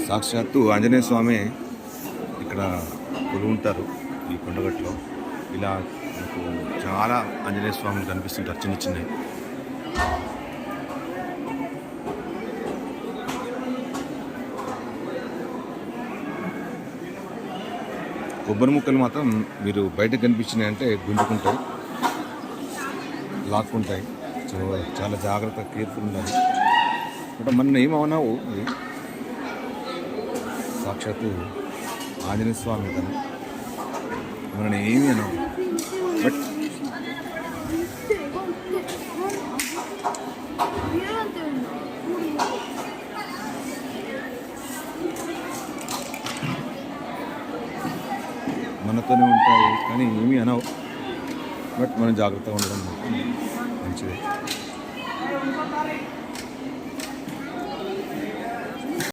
సాక్షాత్తు ఆంజనేయ స్వామి ఇక్కడ ఉంటారు ఈ కొండగట్టులో. ఇలా మనకు చాలా ఆంజనేయ స్వాములు కనిపిస్తుంటారు చిన్న చిన్నవి. కొబ్బరి ముక్కలు మాత్రం మీరు బయట కనిపించినాయి అంటే గుంజుకుంటాయి, లాక్కుంటాయి. సో చాలా జాగ్రత్త, కేర్ఫుల్ ఉండాలి. అంటే మన ఏమన్నావు ఇది సాక్షాత్తు ఆంజనేయ స్వామి కదా, మనని ఏమి అన్నావు. బట్ మనతోనే ఉంటాయి కానీ ఏమీ అనవు. బట్ మనం జాగ్రత్తగా ఉండడం మంచిది.